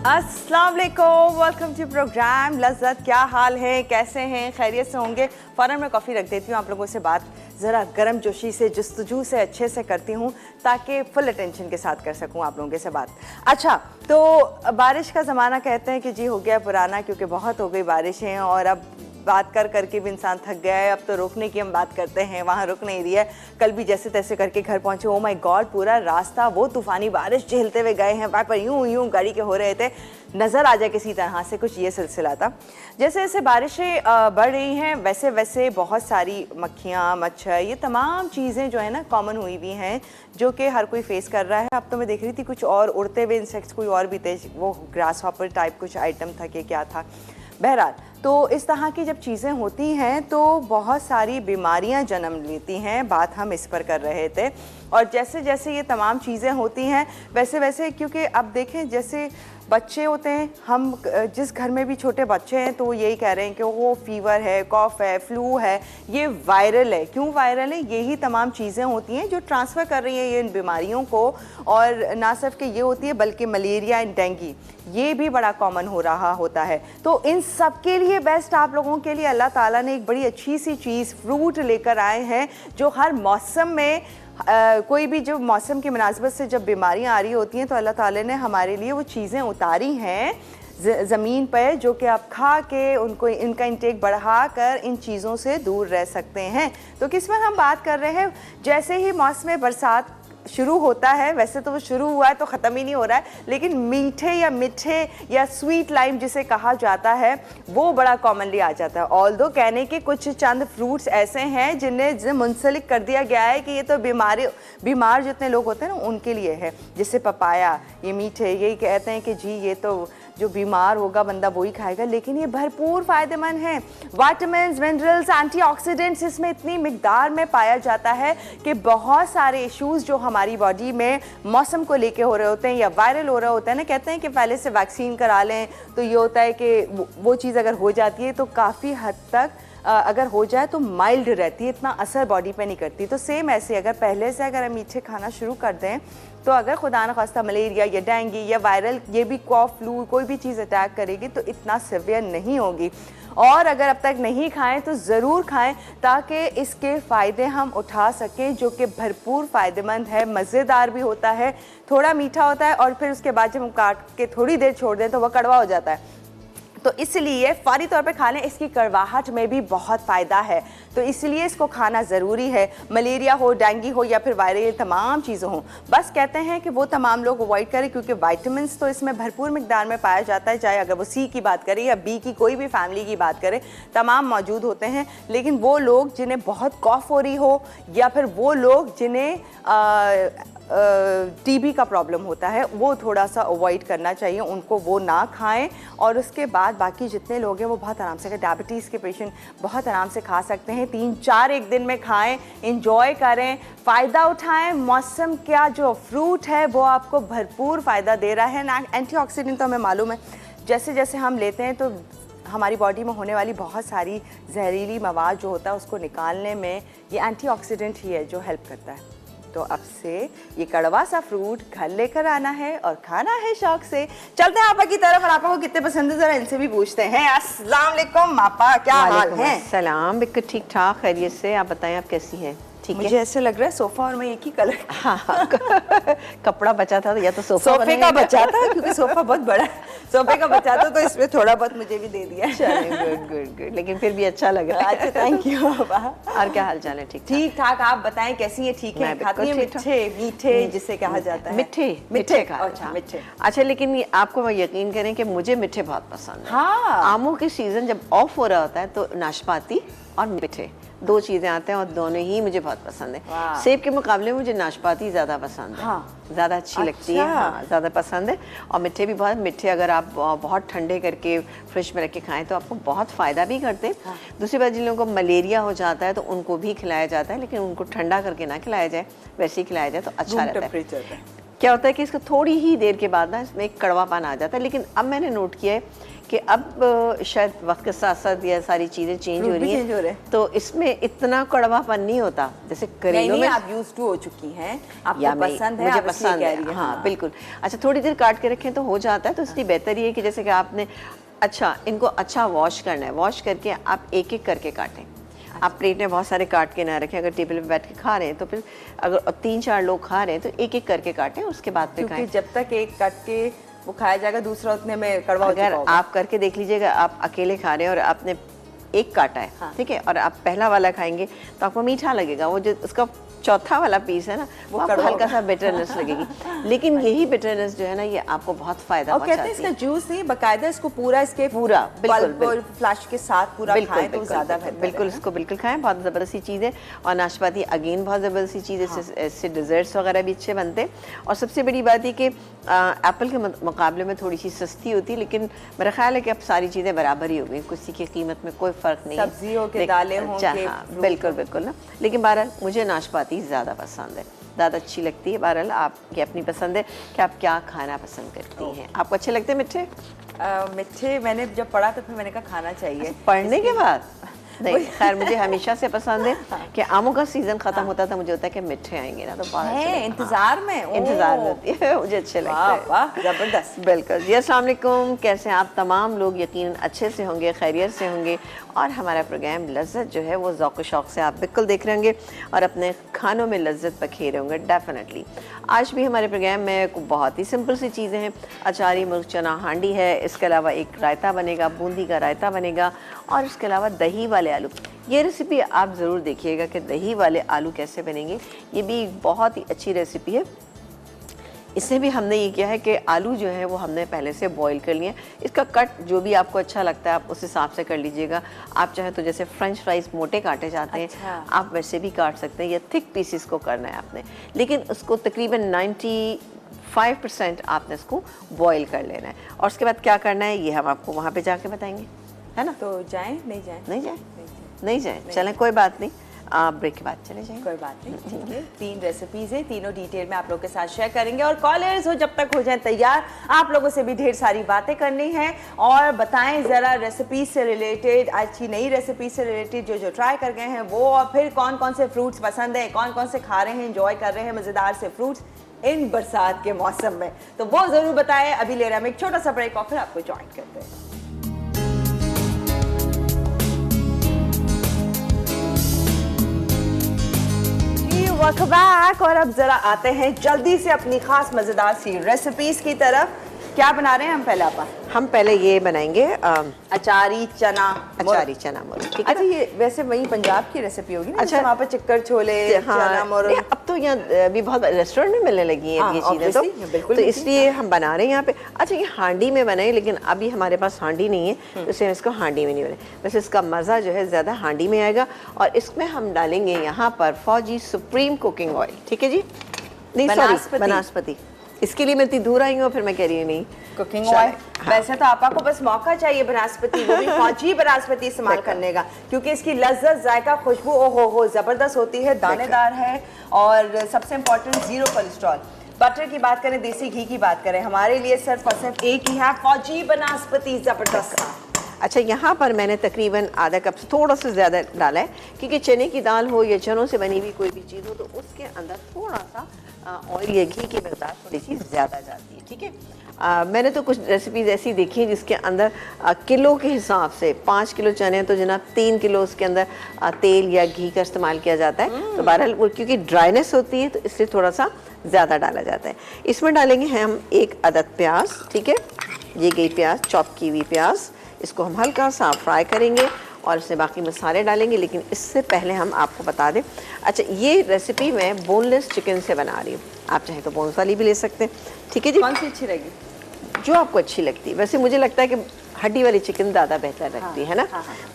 अस्सलाम वालेकुम, welcome to programme लज़्ज़त। क्या हाल है, कैसे हैं, खैरियत से होंगे। फ़ौरन मैं कॉफ़ी रख देती हूँ, आप लोगों से बात ज़रा गर्म जोशी से, जुस्तजू से अच्छे से करती हूँ ताकि फुल अटेंशन के साथ कर सकूँ आप लोगों से बात। अच्छा, तो बारिश का ज़माना कहते हैं कि जी हो गया पुराना, क्योंकि बहुत हो गई बारिशें और अब बात कर करके भी इंसान थक गया है। अब तो रुकने की हम बात करते हैं, वहाँ रुक नहीं रही है। कल भी जैसे तैसे करके घर पहुँचे, ओ माय गॉड, पूरा रास्ता वो तूफ़ानी बारिश झेलते हुए गए हैं। वाइपर यूं यूं गाड़ी के हो रहे थे, नज़र आ जाए किसी तरह से, कुछ ये सिलसिला था। जैसे जैसे बारिशें बढ़ रही हैं वैसे वैसे बहुत सारी मक्खियाँ, मच्छर, ये तमाम चीज़ें जो है ना कॉमन हुई हुई हैं, जो कि हर कोई फेस कर रहा है। अब तो मैं देख रही थी कुछ और उड़ते हुए इंसेक्ट्स कोई और भी थे, वो ग्रास हॉपर टाइप कुछ आइटम था कि क्या था। बहरहाल, तो इस तरह की जब चीज़ें होती हैं तो बहुत सारी बीमारियां जन्म लेती हैं, बात हम इस पर कर रहे थे। और जैसे जैसे ये तमाम चीज़ें होती हैं वैसे वैसे, क्योंकि अब देखें जैसे बच्चे होते हैं, हम जिस घर में भी छोटे बच्चे हैं तो वो यही कह रहे हैं कि वो फीवर है, कॉफ है, फ्लू है, ये वायरल है। क्यों वायरल है? यही तमाम चीज़ें होती हैं जो ट्रांसफ़र कर रही हैं ये इन बीमारियों को। और ना सिर्फ कि ये होती है बल्कि मलेरिया एंड डेंगू ये भी बड़ा कॉमन हो रहा होता है। तो इन सब के लिए बेस्ट आप लोगों के लिए अल्लाह ताला ने एक बड़ी अच्छी सी चीज़ फ्रूट लेकर आए हैं, जो हर मौसम में कोई भी जो मौसम की मुनासिबत से जब बीमारियां आ रही होती हैं तो अल्लाह ताला ने हमारे लिए वो चीज़ें उतारी हैं ज़मीन पर, जो कि आप खा के उनको इनका इंटेक बढ़ा कर इन चीज़ों से दूर रह सकते हैं। तो किस पर हम बात कर रहे हैं? जैसे ही मौसम बरसात शुरू होता है, वैसे तो वो शुरू हुआ है तो ख़त्म ही नहीं हो रहा है, लेकिन मीठे या मिठे या स्वीट लाइम जिसे कहा जाता है वो बड़ा कॉमनली आ जाता है। ऑल्दो कहने के कुछ चंद फ्रूट्स ऐसे हैं जिन्हें मुंसलिक कर दिया गया है कि ये तो बीमार जितने लोग होते हैं ना उनके लिए है। जैसे पपाया, ये मीठे, यही कहते हैं कि जी ये तो जो बीमार होगा बंदा वही खाएगा, लेकिन ये भरपूर फ़ायदेमंद है। विटामिन्स, मिनरल्स, एंटीऑक्सीडेंट्स इसमें इतनी मिकदार में पाया जाता है कि बहुत सारे इश्यूज़ जो हमारी बॉडी में मौसम को लेके हो रहे होते हैं या वायरल हो रहा होता है ना, कहते हैं कि पहले से वैक्सीन करा लें तो ये होता है कि वो चीज़ अगर हो जाती है तो काफ़ी हद तक अगर हो जाए तो माइल्ड रहती है, इतना असर बॉडी पे नहीं करती। तो सेम ऐसे अगर पहले से अगर हम मीठे खाना शुरू कर दें तो अगर खुदा न खास्ता मलेरिया या डेंगू या वायरल ये भी कॉफ, फ्लू कोई भी चीज़ अटैक करेगी तो इतना सीवियर नहीं होगी। और अगर अब तक नहीं खाएं तो ज़रूर खाएं ताकि इसके फ़ायदे हम उठा सकें, जो कि भरपूर फ़ायदेमंद है, मज़ेदार भी होता है, थोड़ा मीठा होता है और फिर उसके बाद जब हम काट के थोड़ी देर छोड़ दें तो वह कड़वा हो जाता है। तो इसलिए फ़ौरी तौर पे खा लें, इसकी कड़वाहट में भी बहुत फ़ायदा है, तो इसलिए इसको खाना ज़रूरी है। मलेरिया हो, डेंगू हो या फिर वायरल तमाम चीज़ें हों, बस कहते हैं कि वो तमाम लोग अवॉइड करें, क्योंकि विटामिन्स तो इसमें भरपूर मिकदार में पाया जाता है, चाहे अगर वो सी की बात करें या बी की, कोई भी फैमिली की बात करें, तमाम मौजूद होते हैं। लेकिन वो लोग जिन्हें बहुत कॉफ हो रही हो या फिर वो लोग जिन्हें टीबी का प्रॉब्लम होता है वो थोड़ा सा अवॉइड करना चाहिए, उनको वो ना खाएं। और उसके बाद बाकी जितने लोग हैं वो बहुत आराम से, अगर डायबिटीज़ के पेशेंट बहुत आराम से खा सकते हैं, 3-4 एक दिन में खाएं, इंजॉय करें, फ़ायदा उठाएं। मौसम का जो फ्रूट है वो आपको भरपूर फ़ायदा दे रहा है। एंटीऑक्सीडेंट तो हमें मालूम है, जैसे जैसे हम लेते हैं तो हमारी बॉडी में होने वाली बहुत सारी जहरीली मवाद जो होता है उसको निकालने में ये एंटीऑक्सीडेंट ही है जो हेल्प करता है। तो अब से ये कड़वा सा फ्रूट घर लेकर आना है और खाना है शौक से। चलते हैं आपा की तरफ, और आपा को कितने पसंद है जरा इनसे भी पूछते हैं। अस्सलाम वालेकुम आपा, क्या हाल है? सलाम, बिल्कुल ठीक ठाक, खैरियत से। आप बताएं आप कैसी हैं? मुझे ऐसे लग रहा है सोफा और मैं एक ही कलर। हाँ कपड़ा बचा था तो या तो सोफे का बचा था, क्योंकि सोफा बहुत बड़ा है, सोफे का बचा था तो इसमें थोड़ा बहुत मुझे भी दे दिया। गुड गुड गुड, लेकिन फिर भी अच्छा लग रहा है। अच्छा, थैंक यू। और क्या हाल चाल है? ठीक ठीक ठाक, आप बताएं कैसी है? ठीक है, खाती है मीठे मीठे जिसे कहा जाता है? मीठे का। अच्छा, मीठे। अच्छा, लेकिन आपको यकीन करें कि मुझे मीठे बहुत पसंद है। हाँ, आमों के सीजन जब ऑफ हो रहा होता है तो नाशपाती और मीठे दो चीज़ें आते हैं और दोनों ही मुझे बहुत पसंद है। सेब के मुकाबले मुझे नाशपाती ज़्यादा पसंद है। हाँ, ज़्यादा अच्छी लगती है। हाँ, ज़्यादा पसंद है। और मीठे भी बहुत, मीठे अगर आप बहुत ठंडे करके फ्रिज में रख के खाएं तो आपको बहुत फ़ायदा भी करते हैं। हाँ। दूसरी बात, जिन लोगों को मलेरिया हो जाता है तो उनको भी खिलाया जाता है, लेकिन उनको ठंडा करके ना खिलाया जाए, वैसे ही खिलाया जाए तो अच्छा रहता है। क्या होता है कि इसको थोड़ी ही देर के बाद ना इसमें एक कड़वापन आ जाता है। लेकिन अब मैंने नोट किया है कि अब शायद वक्त के साथ साथ ये सारी चीज़ें चेंज हो रही हैं, तो इसमें इतना कड़वापन नहीं होता जैसे करेलों में। आप यूज्ड टू हो चुकी हैं, आपको पसंद है, मुझे आप पसंद है। हाँ बिल्कुल। अच्छा, थोड़ी देर काट के रखें तो हो जाता है, तो इसलिए बेहतर ये है कि जैसे कि आपने अच्छा इनको अच्छा वॉश करना है, वॉश करके आप एक एक करके काटें। आप प्लेट में बहुत सारे काट के ना रखें, अगर टेबल पे बैठ के खा रहे हैं तो फिर अगर 3-4 लोग खा रहे हैं तो एक एक करके काटें, उसके बाद पे खाएं। जब तक एक काट के वो खाया जाएगा दूसरा उतने में कड़वा हो अगर आप करके देख लीजिएगा, आप अकेले खा रहे हैं और आपने एक काटा है, हाँ। ठीक है, और आप पहला वाला खाएंगे तो आपको मीठा लगेगा, वो जो उसका चौथा वाला पीस है ना वो आपको हल्का सा बिटरनेस लगेगी, लेकिन यही बिटरनेस जो है ना ये आपको बहुत फायदा पहुंचाती है। कहते हैं इसका जूस नहीं, बकायदा इसको पूरा इसके पूरा बिल्कुल फ्लैश के साथ पूरा खाएं तो ज्यादा बेहतर है। बिल्कुल इसको बिल्कुल खाएं, बहुत ज़बरदस्त चीज़ है। और नाशपाती अगेन बहुत ज़बरदस्त चीज़ है, इससे डिज़र्ट्स वगैरह भी अच्छे बनते हैं। और सबसे बड़ी बात है कि एप्पल के मुकाबले में थोड़ी सी सस्ती होती है, लेकिन मेरा ख्याल है कि अब सारी चीज़ें बराबर ही हो गई, किसी की कीमत में कोई फ़र्क नहीं है, सब्जियों के दालें हों, बिल्कुल बिल्कुल ना। लेकिन बहरहाल मुझे नाशपाती ज़्यादा पसंद है, ज़्यादा अच्छी लगती है। बहरहाल आपकी अपनी पसंद है कि आप क्या खाना पसंद करती हैं। आपको अच्छे लगते हैं मिठे? मिठे मैंने जब पढ़ा तो फिर मैंने कहा खाना चाहिए। पढ़ने के बाद नहीं, खैर मुझे हमेशा से पसंद है कि आमों का सीजन खत्म होता था, मुझे होता है कि मिठे आएंगे ना, तो इंतजार में होती है, मुझे अच्छे लगते हैं। वाह जबरदस्त। बिल्कुल जी। अस्सलाम वालेकुम, कैसे हैं आप तमाम लोग? यकीनन अच्छे से होंगे, खैरियत से होंगे, और हमारा प्रोग्राम लज्जत जो है वो ज़ौक़ शौक़ से आप बिल्कुल देख रहे होंगे और अपने खानों में लज्जत बखेरे होंगे डेफिनेटली। आज भी हमारे प्रोग्राम में बहुत ही सिंपल सी चीज़ें हैं। अचारी मुर्ग चना हांडी है, इसके अलावा एक रायता बनेगा, बूंदी का रायता बनेगा, और इसके अलावा दही वाले आलू। ये रेसिपी आप ज़रूर देखिएगा कि दही वाले आलू कैसे बनेंगे, ये भी बहुत ही अच्छी रेसिपी है। इसमें भी हमने ये किया है कि आलू जो है वो हमने पहले से बॉईल कर लिए। इसका कट जो भी आपको अच्छा लगता है आप उस हिसाब से कर लीजिएगा। आप चाहे तो जैसे फ्रेंच फ्राइज़ मोटे काटे जाते हैं, आप वैसे भी काट सकते हैं, या थिक पीसेस को करना है आपने, लेकिन उसको तकरीबन 95% आपने इसको बॉईल कर लेना है। और उसके बाद क्या करना है ये हम आपको वहाँ पर जाके बताएँगे, है ना? तो जाएँ नहीं जाएँ? नहीं जाएँ, चलें कोई बात नहीं, आप ब्रेक के बाद चले जाएंगे। कोई बात नहीं, ठीक है। 3 रेसिपीज है, तीनों डिटेल में आप लोगों के साथ शेयर करेंगे, और कॉलर्स हो जब तक हो जाए तैयार, आप लोगों से भी ढेर सारी बातें करनी है। और बताएं ज़रा रेसिपीज से रिलेटेड, अच्छी नई रेसिपीज से रिलेटेड जो ट्राई कर गए हैं वो, और फिर कौन कौन से फ्रूट्स पसंद है, कौन कौन से खा रहे हैं, इंजॉय कर रहे हैं मज़ेदार से फ्रूट्स इन बरसात के मौसम में, तो वो ज़रूर बताएं। अभी ले रहे हैं हम एक छोटा सा ब्रेक और फिर आपको ज्वाइन करते हैं। Welcome back. और अब जरा आते हैं जल्दी से अपनी खास मजेदार सी रेसिपीज की तरफ। क्या बना रहे हैं हम पहले? हम पहले ये बनाएंगे अचारी चना मुर्ग। अच्छा, ये वैसे वही पंजाब की रेसिपी होगी ना? अच्छा, वहाँ पर चिक्कर छोले, चना मुर्ग। अब तो यहाँ भी बहुत रेस्टोरेंट में मिलने लगी हैं ये चीज़ें, तो इसलिए हम बना रहे हैं यहाँ पे। अच्छा, ये हांडी में बनाए, लेकिन अभी हमारे पास हांडी नहीं है, तो इसलिए इसको हांडी में नहीं बनाए। वैसे इसका मज़ा जो है ज़्यादा हांडी में आएगा। और इसमें हम डालेंगे यहाँ पर फौजी सुप्रीम कुकिंग ऑयल, ठीक है जी? नहीं सॉरी, बनास्पति। इसके लिए मैं इतनी दूर आई हूँ, फिर मैं कह रही हूँ नहीं कुकिंग ऑयल। वैसे तो आपको बस मौका चाहिए बनास्पति, वो भी फौजी बनास्पति इस्तेमाल करने का, क्योंकि इसकी लज्जत, जायका, खुशबू ओ हो जबरदस्त होती है, दानेदार है, और सबसे इम्पोर्टेंट 0 कोलेस्ट्रॉल। बटर की बात करें, देसी घी की बात करें, हमारे लिए सिर्फ और सिर्फ एक ही है, फौजी बनास्पति, जबरदस्त। अच्छा, यहाँ पर मैंने तकरीबन आधा कप से थोड़ा सा ज़्यादा डाला है, क्योंकि चने की दाल हो या चनों से बनी हुई कोई भी चीज़ हो तो उसके अंदर थोड़ा सा ऑयल या घी की मकदार थोड़ी सी ज़्यादा जाती है, ठीक है? मैंने तो कुछ रेसिपीज़ ऐसी देखी हैं जिसके अंदर किलो के हिसाब से 5 किलो चने तो जनाब 3 किलो उसके अंदर तेल या घी का इस्तेमाल किया जाता है। तो बहरहाल वो क्योंकि ड्राइनेस होती है तो इसलिए थोड़ा सा ज़्यादा डाला जाता है। इसमें डालेंगे हम 1 अदद प्याज, ठीक है? ये गई प्याज, चॉप की हुई प्याज। इसको हम हल्का सा फ्राई करेंगे और इसमें बाकी मसाले डालेंगे, लेकिन इससे पहले हम आपको बता दें। अच्छा, ये रेसिपी मैं बोनलेस चिकन से बना रही हूँ, आप चाहें तो बोन्स वाली भी ले सकते हैं, ठीक है जी? कौन सी अच्छी लगेगी? जो आपको अच्छी लगती है। वैसे मुझे लगता है कि हड्डी वाली चिकन ज़्यादा बेहतर लगती है ना।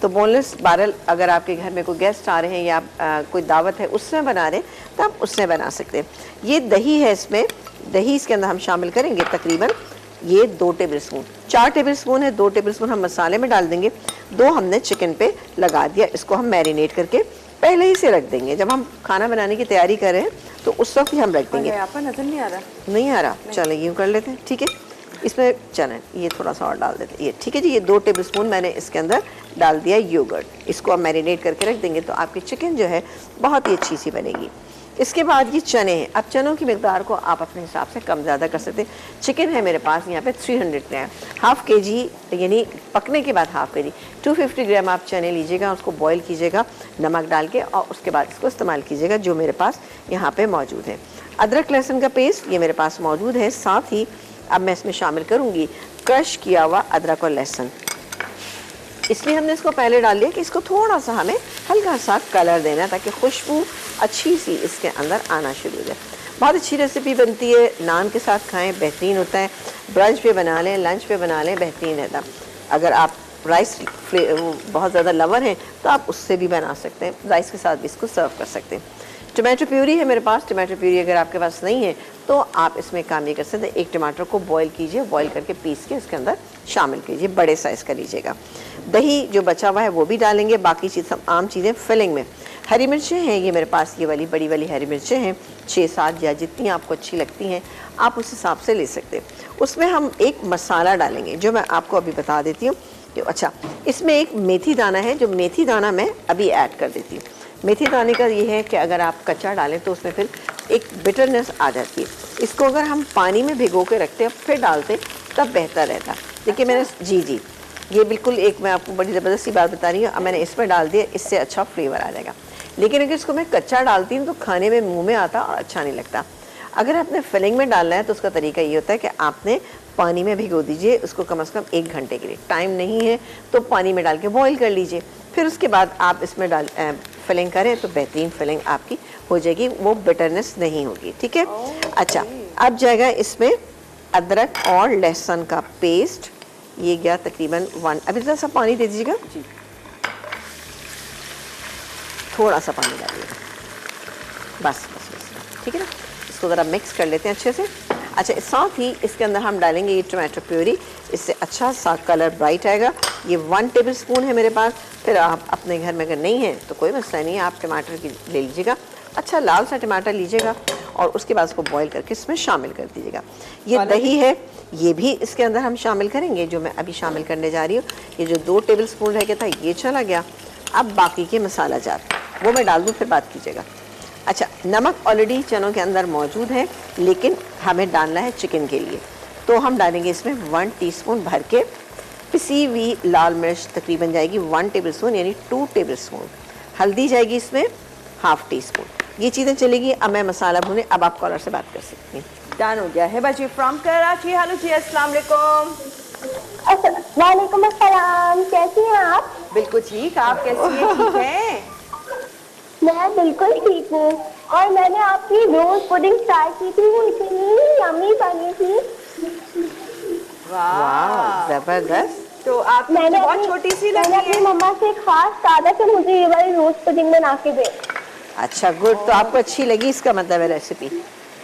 तो बोनलेस, बहरहाल अगर आपके घर में कोई गेस्ट आ रहे हैं या कोई दावत है उसमें बना रहे हैं तो आप उसमें बना सकते हैं। ये दही है, इसमें दही इसके अंदर हम शामिल करेंगे तकरीबन ये 2 टेबल स्पून, 4 टेबल स्पून है, 2 टेबल स्पून हम मसाले में डाल देंगे, 2 हमने चिकन पे लगा दिया। इसको हम मैरिनेट करके पहले ही से रख देंगे, जब हम खाना बनाने की तैयारी कर रहे हैं तो उस वक्त ही हम रख देंगे। आपका नजर नहीं आ रहा? नहीं आ रहा, चलो यूँ कर लेते हैं, ठीक है? इसमें चना ये थोड़ा सा और डाल देते हैं, ये ठीक है जी। ये 2 टेबलस्पून मैंने इसके अंदर डाल दिया योगर्ट। इसको आप मैरिनेट करके रख देंगे तो आपकी चिकन जो है बहुत ही अच्छी सी बनेगी। इसके बाद ये चने हैं। अब चनों की मिकदार को आप अपने हिसाब से कम ज़्यादा कर सकते हैं। चिकन है मेरे पास यहाँ पे 300 ग्राम, हाफ़ के जी यानी पकने के बाद हाफ़ के जी 250 ग्राम आप चने लीजिएगा, उसको बॉईल कीजिएगा नमक डाल के और उसके बाद इसको इस्तेमाल कीजिएगा जो मेरे पास यहाँ पे मौजूद है। अदरक लहसुन का पेस्ट ये मेरे पास मौजूद है। साथ ही अब मैं इसमें शामिल करूँगी क्रश किया हुआ अदरक और लहसुन। इसलिए हमने इसको पहले डाल लिया कि इसको थोड़ा सा हमें हल्का सा कलर देना है ताकि खुशबू अच्छी सी इसके अंदर आना शुरू हो जाए। बहुत अच्छी रेसिपी बनती है, नान के साथ खाएं, बेहतरीन होता है। ब्रंच पे बना लें, लंच पे बना लें, बेहतरीन रहता। अगर आप राइस बहुत ज़्यादा लवर हैं तो आप उससे भी बना सकते हैं, राइस के साथ भी इसको सर्व कर सकते हैं। टमाटो प्यूरी है मेरे पास। टमाटो प्यूरी अगर आपके पास नहीं है तो आप इसमें काम ये कर सकते हैं, एक टमाटर को बॉईल कीजिए, बॉईल करके पीस के इसके अंदर शामिल कीजिए, बड़े साइज़ का लीजिएगा। दही जो बचा हुआ है वो भी डालेंगे, बाकी चीज़ सब आम चीज़ें फिलिंग में। हरी मिर्चें हैं ये मेरे पास, ये वाली बड़ी वाली हरी मिर्चें हैं 6-7 या जितनी आपको अच्छी लगती हैं आप उस हिसाब से ले सकते हैं। उसमें हम एक मसाला डालेंगे जो मैं आपको अभी बता देती हूँ। अच्छा, इसमें एक मेथी दाना है, जो मेथी दाना मैं अभी ऐड कर देती हूँ। मेथी दाने का ये है कि अगर आप कच्चा डालें तो उसमें फिर एक बिटरनेस आ जाती है। इसको अगर हम पानी में भिगो के रखते हैं फिर डालते तब बेहतर रहता। देखिए मैंने जी ये बिल्कुल एक मैं आपको बड़ी ज़बरदस्ती बात बता रही हूँ। अब मैंने इसमें डाल दिया, इससे अच्छा फ्लेवर आ जाएगा। लेकिन अगर इसको मैं कच्चा डालती हूँ तो खाने में मुँह में आता और अच्छा नहीं लगता। अगर आपने फिलिंग में डालना है तो उसका तरीका ये होता है कि आपने पानी में भिगो दीजिए उसको कम से कम 1 घंटे के लिए। टाइम नहीं है तो पानी में डाल के बॉईल कर लीजिए, फिर उसके बाद आप इसमें फिलिंग करें तो बेहतरीन फिलिंग आपकी हो जाएगी, वो बिटरनेस नहीं होगी। ठीक है। अच्छा, अब जाएगा इसमें अदरक और लहसुन का पेस्ट। ये गया तकरीबन 1। अभी थोड़ा सा पानी दे दीजिएगा जी, थोड़ा सा पानी डालिएगा, बस। ठीक है ना। इसको ज़रा मिक्स कर लेते हैं अच्छे से। अच्छा, साथ ही इसके अंदर हम डालेंगे ये टमाटो प्यूरी, इससे अच्छा सा कलर ब्राइट आएगा। ये 1 टेबलस्पून है मेरे पास। फिर आप अपने घर में अगर नहीं है तो कोई मसला नहीं है, आप टमाटर की ले लीजिएगा, अच्छा लाल सा टमाटर लीजिएगा और उसके बाद उसको बॉईल करके इसमें शामिल कर दीजिएगा। ये दही है, ये भी इसके अंदर हम शामिल करेंगे, जो मैं अभी शामिल करने जा रही हूँ। ये जो 2 टेबलस्पून रह गया था ये चला गया। अब बाकी के मसाला जात वो मैं डाल दूँ, फिर बात कीजिएगा। अच्छा, नमक ऑलरेडी चनों के अंदर मौजूद है, लेकिन हमें डालना है चिकन के लिए, तो हम डालेंगे इसमें 1 टीस्पून भर के पिसी हुई लाल मिर्च तकरीबन जाएगी 1 टेबलस्पून यानी 2 टेबलस्पून। हल्दी जाएगी इसमें हाफ़ टीस्पून। ये चीज़ें चलेगी। अब मैं मसाला भूने, अब आप कॉलर से बात कर सकती हैं। डन हो गया है बाजी फ्रॉम कराची। हेलो जी, अस्सलाम वालेकुम। वालेकुम अस्सलाम, कैसी हैं आप? बिल्कुल ठीक, आप कैसी हैं? ठीक हैं? मैं बिल्कुल ठीक हूँ। और मैंने आपकी रोज पुडिंग ट्राई की थी, वो इतनी यम्मी बनी थी। वाह, जबरदस्त। तो आप बहुत छोटी सी लगी मैंने अपनी मम्मा से खास कहा कि मुझे ये वाली रोज पुडिंग बना के दे। अच्छा, गुड। तो आपको अच्छी लगी, इसका मतलब है रेसिपी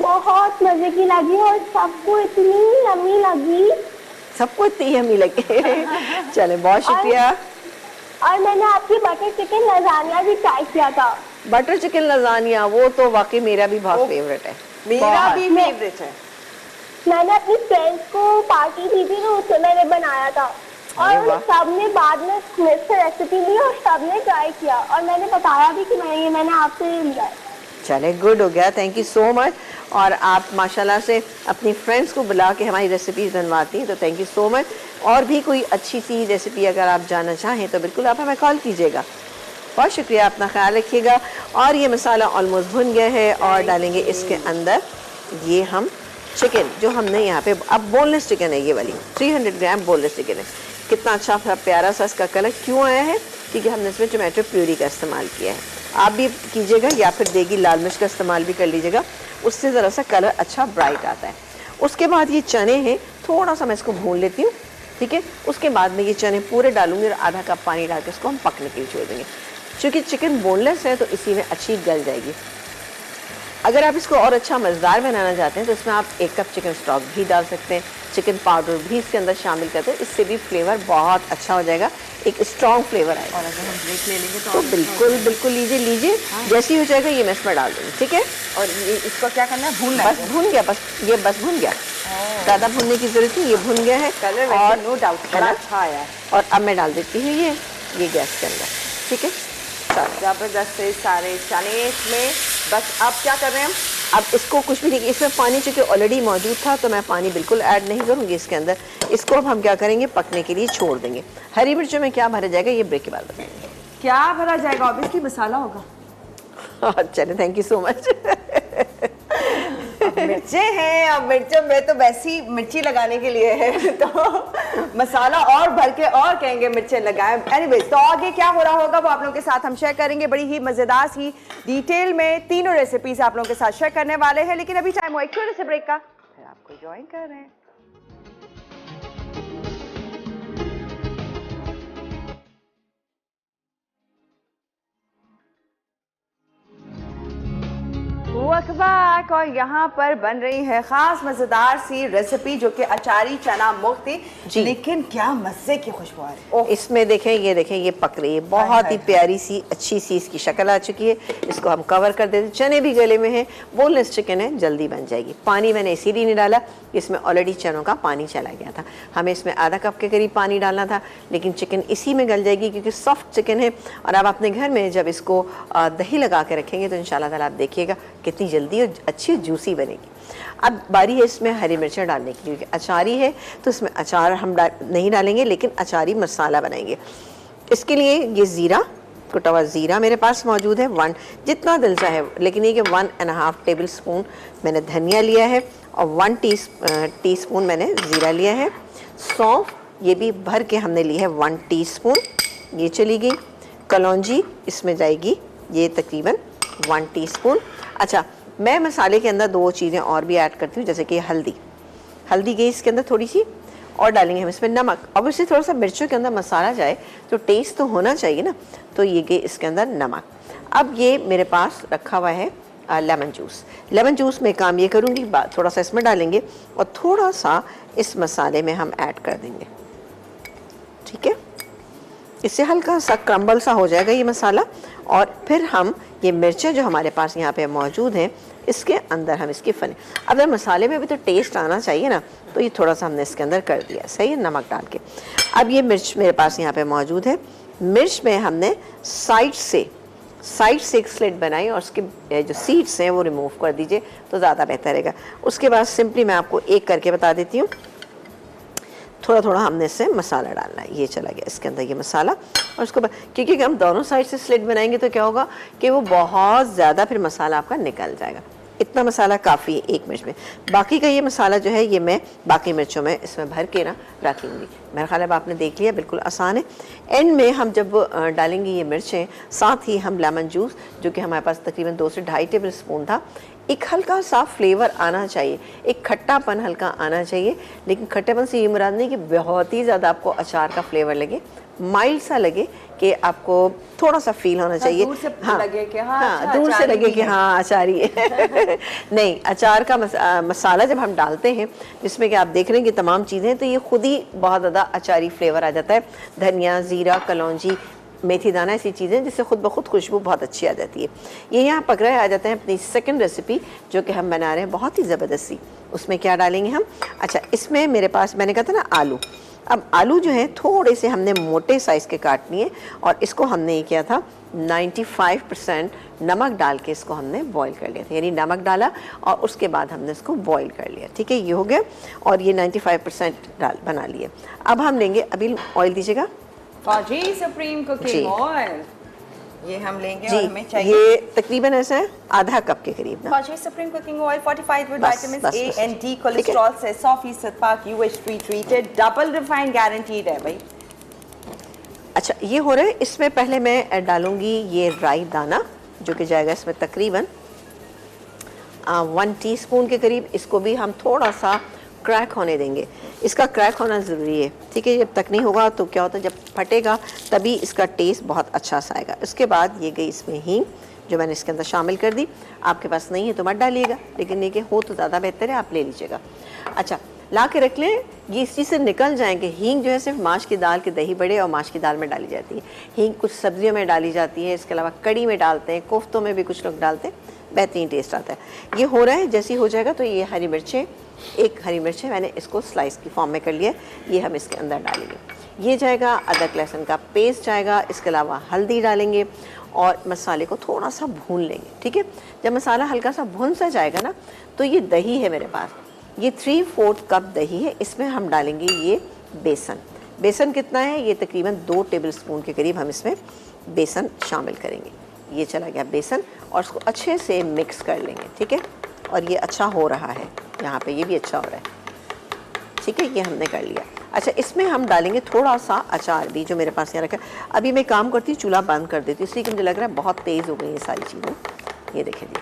बहुत मजे की लगी और सबको इतनी यम्मी लगी। सबको इतनी यम्मी लगी। चले, बहुत शुक्रिया। और मैंने आपकी बटर चिकन लजानिया भी ट्राई किया था। बटर चिकन लजानिया, वो तो वाकई मेरा भी बहुत फेवरेट है। मेरा भी फेवरेट है। मैंने अपनी फ्रेंड्स को पार्टी दी थी तो उससे मैंने बनाया था और सबने बाद में मुझसे रेसिपी ली और सबने ट्राई किया और मैंने बताया भी कि मैंने आपसे लिया है। चले, गुड हो गया, थैंक यू सो मच। और आप माशाल्लाह से अपनी फ्रेंड्स को बुला के हमारी रेसिपीज़ बनवाती हैं, तो थैंक यू सो मच। और भी कोई अच्छी सी रेसिपी अगर आप जानना चाहें तो बिल्कुल आप हमें कॉल कीजिएगा। बहुत शुक्रिया, अपना ख्याल रखिएगा। और ये मसाला ऑलमोस्ट भुन गया है और डालेंगे इसके अंदर ये हम चिकन, जो हमने यहाँ पे, अब बोनलेस चिकन है ये वाली, 300 ग्राम बोनलेस चिकन है। कितना अच्छा प्यारा सा इसका कलर क्यों आया है, क्योंकि हमने इसमें टमाटो प्यूरी का इस्तेमाल किया है। आप भी कीजिएगा या फिर देगी लाल मिर्च का इस्तेमाल भी कर लीजिएगा, उससे ज़रा सा कलर अच्छा ब्राइट आता है। उसके बाद ये चने हैं, थोड़ा सा मैं इसको भून लेती हूँ। ठीक है। उसके बाद में ये चने पूरे डालूंगी और आधा कप पानी डाल के इसको हम पकने के लिए छोड़ देंगे। चूँकि चिकन बोनलेस है तो इसी में अच्छी गल जाएगी। अगर आप इसको और अच्छा मज़ेदार बनाना चाहते हैं तो इसमें आप 1 कप चिकन स्टॉक भी डाल सकते हैं, चिकन पाउडर भी इसके अंदर शामिल करते हैं, इससे भी फ्लेवर बहुत अच्छा हो जाएगा, एक स्ट्रॉन्ग फ्लेवर आएगा। और अगर हम ब्रेक ले लेंगे तो बिल्कुल बिल्कुल लीजिए। जैसे ही हो जाएगा ये मैं इसमें डाल दूँगी, ठीक है। और ये इसको क्या करना है, भूनना है? बस भून गया, बस भून गया, ज़्यादा भूनने की जरूरत नहीं, ये भून गया है। कलर और नो डाउट बड़ा अच्छा आया है। और अब मैं डाल देती हूँ ये गैस के अंदर, ठीक है। जबरदस्त से सारे चने इसमें, बस अब क्या कर रहे हैं हम? अब इसको कुछ भी नहीं, इसमें पानी चूँकि ऑलरेडी मौजूद था तो मैं पानी बिल्कुल ऐड नहीं करूँगी इसके अंदर। इसको अब हम क्या करेंगे, पकने के लिए छोड़ देंगे। हरी मिर्चों में क्या भरा जाएगा ये ब्रेक के बाद बताएंगे। क्या भरा जाएगा? ऑब्वियसली मसाला होगा। चलिए, थैंक यू सो मच। मिर्चे हैं, अब मिर्चों में तो वैसी मिर्ची लगाने के लिए है, तो मसाला और भर के और कहेंगे मिर्चे लगाएं। एनीवेज, तो आगे क्या हो रहा होगा वो आप लोगों के साथ हम शेयर करेंगे, बड़ी ही मजेदार सी डिटेल में तीनों रेसिपीज आप लोगों के साथ शेयर करने वाले हैं। लेकिन अभी टाइम हुआ एक छोटे से ब्रेक का, फिर आपको ज्वाइन कर रहे हैं। Welcome back. और यहाँ पर बन रही है खास मजेदार सी रेसिपी जो कि अचारी चना मुख्त थी, लेकिन क्या मजे की खुशबू आ रही है। इसमें देखें, ये देखें, ये पक रही है, बहुत ही प्यारी सी अच्छी सी इसकी शक्ल आ चुकी है। इसको हम कवर कर देते, चने भी गले में है, बोनलेस चिकन है, जल्दी बन जाएगी। पानी मैंने इसीलिए नहीं डाला, इसमें ऑलरेडी चनों का पानी चला गया था। हमें इसमें आधा कप के करीब पानी डालना था, लेकिन चिकन इसी में गल जाएगी क्योंकि सॉफ्ट चिकन है। और आप अपने घर में जब इसको दही लगा के रखेंगे तो इंशाल्लाह ताला आप देखिएगा कितनी जल्दी और अच्छी जूसी बनेगी। अब बारी है इसमें हरी मिर्चें डालने की, क्योंकि अचारी है तो इसमें अचार हम नहीं डालेंगे, लेकिन अचारी मसाला बनाएंगे। इसके लिए ये ज़ीरा, कुटा हुआ ज़ीरा मेरे पास मौजूद है, 1 जितना दिल चाहे, लेकिन ये कि 1.5 टेबल स्पून मैंने धनिया लिया है और 1 टीस्पून मैंने ज़ीरा लिया है। सौंफ ये भी भर के हमने ली है 1 टीस्पून, ये चली गई। कलौंजी इसमें जाएगी ये तकरीबन 1 टीस्पून। अच्छा, मैं मसाले के अंदर 2 चीज़ें और भी ऐड करती हूँ, जैसे कि हल्दी गई इसके अंदर थोड़ी सी, और डालेंगे हम इसमें नमक। ऑब्वियसली थोड़ा सा मिर्चों के अंदर मसाला जाए तो टेस्ट तो होना चाहिए ना, तो ये गई इसके अंदर नमक। अब ये मेरे पास रखा हुआ है लेमन जूस में काम ये करूँगी, थोड़ा सा इसमें डालेंगे और थोड़ा सा इस मसाले में हम ऐड कर देंगे, ठीक है। इससे हल्का सा क्रम्बल सा हो जाएगा ये मसाला। और फिर हम ये मिर्चें जो हमारे पास यहाँ पे मौजूद हैं इसके अंदर हम इसकी फने, अब मसाले में भी तो टेस्ट आना चाहिए ना, तो ये थोड़ा सा हमने इसके अंदर कर दिया, सही है, नमक डाल के। अब ये मिर्च मेरे पास यहाँ पे मौजूद है। मिर्च में हमने साइड से एक स्लिट बनाई और उसके जो सीड्स हैं वो रिमूव कर दीजिए तो ज़्यादा बेहतर रहेगा। उसके बाद सिंपली मैं आपको एक करके बता देती हूँ, थोड़ा थोड़ा हमने इससे मसाला डालना है। ये चला गया इसके अंदर ये मसाला, और उसको क्योंकि हम दोनों साइड से स्लिट बनाएंगे तो क्या होगा कि वो बहुत ज़्यादा फिर मसाला आपका निकल जाएगा। इतना मसाला काफ़ी है एक मिर्च में। बाकी का ये मसाला जो है ये मैं बाकी मिर्चों में इसमें भर के ना रख लूँगी। मेरा ख्याल है आपने देख लिया, बिल्कुल आसान है। एंड में हम जब डालेंगे ये मिर्चें, साथ ही हम लेमन जूस जो कि हमारे पास तकरीबन 2 से 2.5 टेबल स्पून था, एक हल्का सा फ्लेवर आना चाहिए, एक खट्टापन हल्का आना चाहिए। लेकिन खट्टेपन से ये मुराद नहीं कि बहुत ही ज़्यादा आपको अचार का फ्लेवर लगे, माइल्ड सा लगे कि आपको थोड़ा सा फील होना चाहिए। दूर से लगे कि हाँ, दूर से लगे कि हाँ अचारी है। नहीं, अचार का मसाला जब हम डालते हैं जिसमें कि आप देख रहे हैं कि तमाम चीज़ें, तो ये खुद ही बहुत ज़्यादा अचारी फ्लेवर आ जाता है। धनिया, ज़ीरा, कलौंजी, मेथी दाना, ऐसी चीज़ें जिससे खुद ब खुद खुशबू बहुत अच्छी आ जाती है। ये यहाँ पक रहा है, आ जाते हैं अपनी सेकंड रेसिपी जो कि हम बना रहे हैं बहुत ही ज़बरदस्ती। उसमें क्या डालेंगे हम? अच्छा, इसमें मेरे पास मैंने कहा था ना आलू। अब आलू जो है थोड़े से हमने मोटे साइज़ के काट लिए और इसको हमने ये किया था 95% नमक डाल के इसको हमने बॉईल कर लिया था, यानी नमक डाला और उसके बाद हमने इसको बॉईल कर लिया, ठीक है। ये हो गया और ये 95% बना लिए। अब हम लेंगे, अभी ऑयल दीजिएगा, फौजी सुप्रीम कुकिंग ऑयल, ये हम लेंगे जी, और हमें चाहिए ये तकरीबन ऐसा है आधा कप के करीब ना। फौजी supreme cooking oil fortified with बस, विटामिन बस, ए बस। एंड डी, कोलेस्ट्रॉल से 100% पाक, UHT treated, double refined guaranteed है भाई। अच्छा, ये हो रहा है। इसमें पहले मैं डालूंगी ये राई दाना जो कि जाएगा इसमें तकरीबन 1 टीस्पून के करीब। इसको भी हम थोड़ा सा क्रैक होने देंगे, इसका क्रैक होना ज़रूरी है, ठीक है। जब तक नहीं होगा तो क्या होता है, जब फटेगा तभी इसका टेस्ट बहुत अच्छा सा आएगा। उसके बाद ये गई इसमें हींग जो मैंने इसके अंदर शामिल कर दी। आपके पास नहीं है तो मत डालिएगा, लेकिन ये कि हो तो ज़्यादा बेहतर है, आप ले लीजिएगा। अच्छा, ला के रख लें, ये इस चीज़ से निकल जाएंगे। हींग जो है सिर्फ माश की दाल के दही बड़े और माश की दाल में डाली जाती है। हींग कुछ सब्जियों में डाली जाती है, इसके अलावा कड़ी में डालते हैं, कोफ्तों में भी कुछ लोग डालते हैं, बेहतरीन टेस्ट आता है। ये हो रहा है, जैसे ही हो जाएगा तो ये हरी मिर्चें, एक हरी मिर्च है मैंने इसको स्लाइस की फॉर्म में कर लिया, ये हम इसके अंदर डालेंगे। ये जाएगा अदरक लहसुन का पेस्ट जाएगा, इसके अलावा हल्दी डालेंगे और मसाले को थोड़ा सा भून लेंगे। ठीक है, जब मसाला हल्का सा भून सा जाएगा ना, तो ये दही है मेरे पास, ये 3/4 कप दही है, इसमें हम डालेंगे ये बेसन। बेसन कितना है, ये तकरीबन 2 टेबलस्पून के करीब हम इसमें बेसन शामिल करेंगे। ये चला गया बेसन और उसको अच्छे से मिक्स कर लेंगे। ठीक है, और ये अच्छा हो रहा है, यहाँ पे ये भी अच्छा हो रहा है। ठीक है, ये हमने कर लिया। अच्छा, इसमें हम डालेंगे थोड़ा सा अचार भी जो मेरे पास यहाँ रखा है। अभी मैं काम करती हूँ, चूल्हा बंद कर देती हूँ, इसलिए कि मुझे लग रहा है बहुत तेज़ हो गई ये सारी चीज़ें। ये देखिए जी,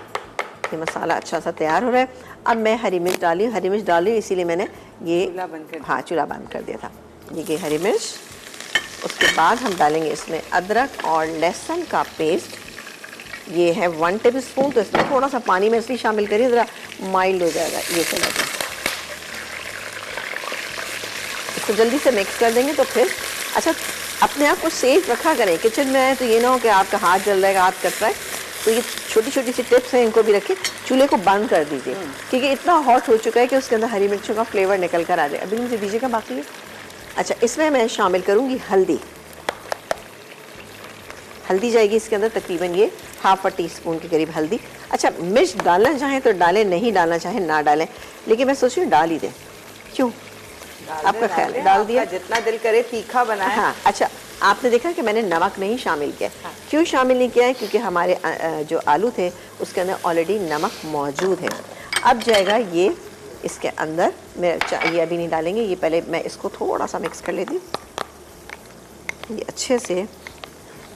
ये मसाला अच्छा सा तैयार हो रहा है। अब मैं हरी मिर्च डाली, हरी मिर्च डाली इसीलिए मैंने ये चूल्हा बंद कर दिया था। ये हरी मिर्च, उसके बाद हम डालेंगे इसमें अदरक और लहसुन का पेस्ट, ये है 1 टेबलस्पून। तो इसमें थोड़ा सा पानी में इसलिए शामिल करिए ज़रा माइल्ड हो जाएगा। ये चला गया, इसको जल्दी से मिक्स कर देंगे। तो फिर अच्छा, अपने आप को सेफ रखा करें, किचन में है तो ये ना हो कि आपका हाथ जल जाएगा, हाथ कट रहा है। तो ये छोटी छोटी सी टिप्स हैं, इनको भी रखें। चूल्हे को बंद कर दीजिए क्योंकि इतना हॉट हो चुका है कि उसके अंदर हरी मिर्चों का फ्लेवर निकल कर आ जाए। अभी मुझे दीजिएगा बाकी है। अच्छा, इसमें मैं शामिल करूँगी हल्दी। हल्दी जाएगी इसके अंदर तकरीबन ये 1/2 टीस्पून के करीब हल्दी। अच्छा, मिर्च डालना चाहें तो डालें, नहीं डालना चाहें ना डालें, लेकिन मैं सोच रही हूँ डाल ही दें। क्यों, आपका ख्याल है? डाल दिया, जितना दिल करे तीखा बनाए। हाँ, अच्छा, आपने देखा कि मैंने नमक नहीं शामिल किया। हाँ। क्यों शामिल नहीं किया है? क्योंकि हमारे जो आलू थे उसके अंदर ऑलरेडी नमक मौजूद है। अब जाएगा ये इसके अंदर, मैं ये अभी नहीं डालेंगे, ये पहले मैं इसको थोड़ा सा मिक्स कर लेती हूँ। ये अच्छे से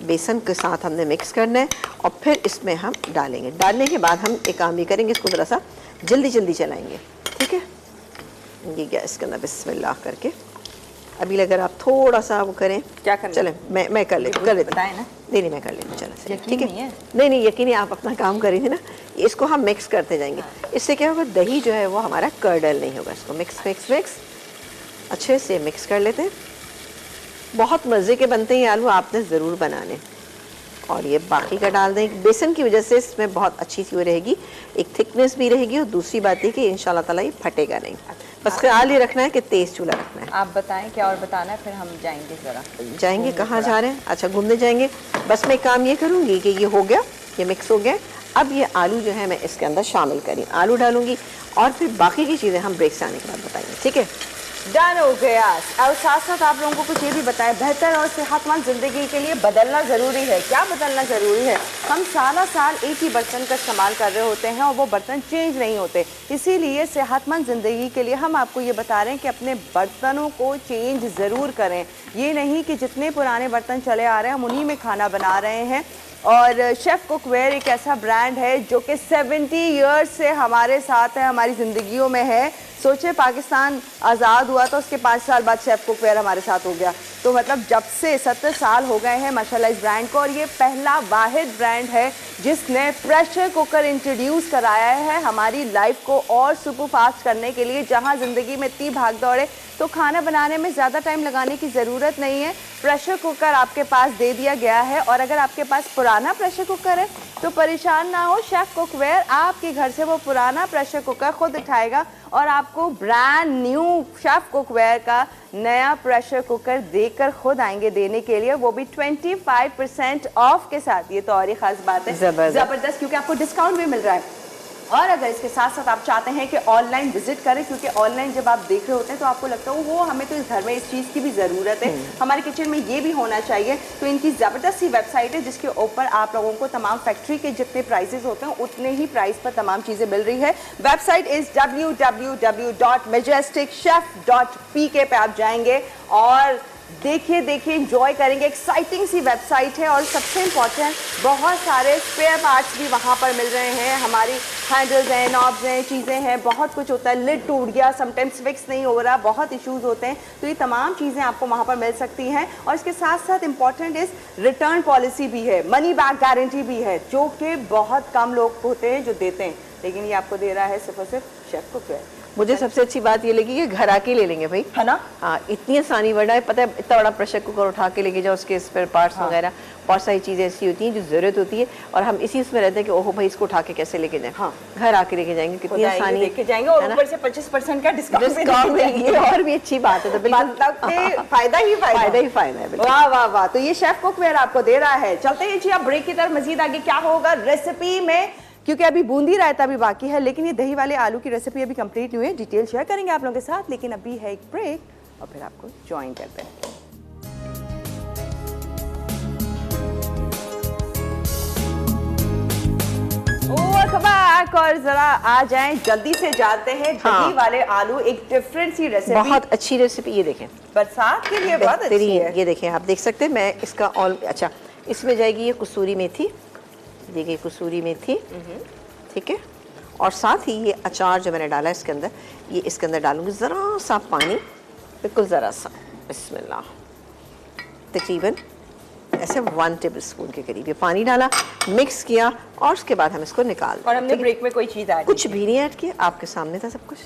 बेसन के साथ हमने मिक्स करना है और फिर इसमें हम डालेंगे। डालने के बाद हम एक काम भी करेंगे, इसको ज़रा सा जल्दी जल्दी चलाएंगे। ठीक है, ये गैस के अंदर बिस्मिल्लाह करके, अभी अगर आप थोड़ा सा वो करें, क्या करना? चलें, मैं कर लेती हूँ, बताएं ना। नहीं मैं कर लेती, चलो ठीक है। नहीं यकीन आप अपना काम करेंगे ना, इसको हम मिक्स करते जाएंगे। हाँ। इससे क्या होगा, दही जो है वो हमारा कर्डल नहीं होगा। इसको मिक्स अच्छे से मिक्स कर लेते हैं। बहुत मज़े के बनते हैं ये आलू, आपने ज़रूर बनाने। और ये बाकी का डाल दें, बेसन की वजह से इसमें बहुत अच्छी सी वो रहेगी, एक थिकनेस भी रहेगी। और दूसरी बात है कि इंशाल्लाह ताला ये फटेगा नहीं। बस ख्याल ये रखना है कि तेज़ चूल्हा रखना है। आप बताएं क्या और बताना है, फिर हम जाएंगे ज़रा। जाएंगे कहाँ जा रहे हैं? अच्छा, घूमने जाएंगे। बस मैं काम ये करूँगी कि ये हो गया, ये मिक्स हो गया। अब ये आलू जो है मैं इसके अंदर शामिल करी, आलू डालूंगी और फिर बाकी की चीज़ें हम ब्रेक से आने के बाद बताएंगे। ठीक है, डन हो गया। और साथ साथ आप लोगों को कुछ ये भी बताएं, बेहतर और सेहतमंद ज़िंदगी के लिए बदलना ज़रूरी है। क्या बदलना ज़रूरी है? हम सारा साल एक ही बर्तन का इस्तेमाल कर रहे होते हैं और वो बर्तन चेंज नहीं होते। इसीलिए सेहतमंद ज़िंदगी के लिए हम आपको ये बता रहे हैं कि अपने बर्तनों को चेंज ज़रूर करें। ये नहीं कि जितने पुराने बर्तन चले आ रहे हैं हम उन्हीं में खाना बना रहे हैं। और शेफ़ कुकवेयर एक ऐसा ब्रांड है जो कि 70 ईयर्स से हमारे साथ है, हमारी ज़िंदगियों में है। सोचे पाकिस्तान आज़ाद हुआ तो उसके 5 साल बाद शेफ़ कुकवेयर हमारे साथ हो गया, तो मतलब जब से 70 साल हो गए हैं माशाल्लाह इस ब्रांड को। और ये पहला वाहिद ब्रांड है जिसने प्रेशर कुकर इंट्रोड्यूस कराया है हमारी लाइफ को और सुपर फास्ट करने के लिए। जहाँ ज़िंदगी में इतनी भाग दौड़ है तो खाना बनाने में ज़्यादा टाइम लगाने की ज़रूरत नहीं है। प्रेशर कुकर आपके पास दे दिया गया है। और अगर आपके पास पुराना प्रेशर कुकर है तो परेशान ना हो, शेफ़ कुकवेयर आपके घर से वो पुराना प्रेशर कुकर खुद उठाएगा और आपको ब्रांड न्यू शेफ़ कुकवेयर का नया प्रेशर कुकर देकर खुद आएंगे देने के लिए, वो भी 25% ऑफ के साथ। ये तो और ही खास बात है, ज़बरदस्त, क्योंकि आपको डिस्काउंट भी मिल रहा है। और अगर इसके साथ साथ आप चाहते हैं कि ऑनलाइन विजिट करें, क्योंकि ऑनलाइन जब आप देख रहे होते हैं तो आपको लगता है वो हमें तो इस घर में इस चीज़ की भी ज़रूरत है, हमारे किचन में ये भी होना चाहिए, तो इनकी ज़बरदस्त सी वेबसाइट है जिसके ऊपर आप लोगों को तमाम फैक्ट्री के जितने प्राइसेस होते हैं उतने ही प्राइस पर तमाम चीज़ें मिल रही है। वेबसाइट इज़ www.majesticchef.pk पे आप जाएंगे और देखिए इंजॉय करेंगे। एक्साइटिंग सी वेबसाइट है और सबसे इम्पॉर्टेंट बहुत सारे स्पेयर पार्ट्स भी वहाँ पर मिल रहे हैं। हमारी हैंडल्स हैं, नॉब्स हैं, चीज़ें हैं, बहुत कुछ होता है। लिड टूट गया, समटाइम्स फिक्स नहीं हो रहा, बहुत इश्यूज़ होते हैं, तो ये तमाम चीज़ें आपको वहाँ पर मिल सकती हैं। और इसके साथ साथ इम्पॉर्टेंट इस रिटर्न पॉलिसी भी है, मनी बैक गारंटी भी है, जो कि बहुत कम लोग होते हैं जो देते हैं, लेकिन ये आपको दे रहा है सिर्फ और सिर्फ शेफ़ कुकवेयर। मुझे सबसे अच्छी बात ये लगी कि घर आके ले लेंगे भाई, है ना। हाँ, इतनी आसानी बढ़ा है, पता है इतना बड़ा प्रेशर कुकर उठा के लेके जाओ, उसके स्पेयर पार्ट्स वगैरह बहुत सारी चीज़ें ऐसी होती हैं जो ज़रूरत होती है, और हम इसी उसमें रहते हैं कि ओहो भाई इसको उठा के कैसे लेके जाएं। हाँ। घर आके लेके जाएंगे, कितनी आसानी लेके जाएंगे, और ऊपर से 25% का डिस्काउंट मिलेगी, और भी अच्छी बात है। तो बिल्कुल मतलब कि फायदा ही फायदा है बिल्कुल। वाह वाह वाह। तो ये शेफ कुकवेयर आपको दे रहा है। चलते हैं जी आप ब्रेक की तरफ। मजीद आगे क्या होगा रेसिपी में, क्योंकि अभी बूंदी रायता भी बाकी है, लेकिन ये दही वाले आलू की रेसिपी अभी कंप्लीट नहीं हुई है। डिटेल शेयर करेंगे आप लोगों के साथ, लेकिन अभी है एक ब्रेक और फिर आपको ज्वाइन करते हैं। और जरा आ जाएं, जल्दी से जाते हैं। हाँ। दही वाले आलू एक डिफरेंट सी रेसिपी, बहुत अच्छी रेसिपी, ये देखें बरसात के लिए बहुत अच्छी है। ये देखें, आप देख सकते हैं, मैं इसका अच्छा इसमें जाएगी ये कसूरी मेथी, देखिए कसूरी मेथी, ठीक है, और साथ ही ये अचार जो मैंने डाला है इसके अंदर, ये इसके अंदर डालूंगी ज़रा सा पानी, बिल्कुल ज़रा सा, बिस्मिल्लाह, तकरीबन ऐसे 1 टेबलस्पून के करीब ये पानी डाला, मिक्स किया, और उसके बाद हम इसको निकाल दें। और हमने ब्रेक में कोई चीज़ ऐड कुछ भी नहीं ऐड किया, आपके सामने था सब कुछ,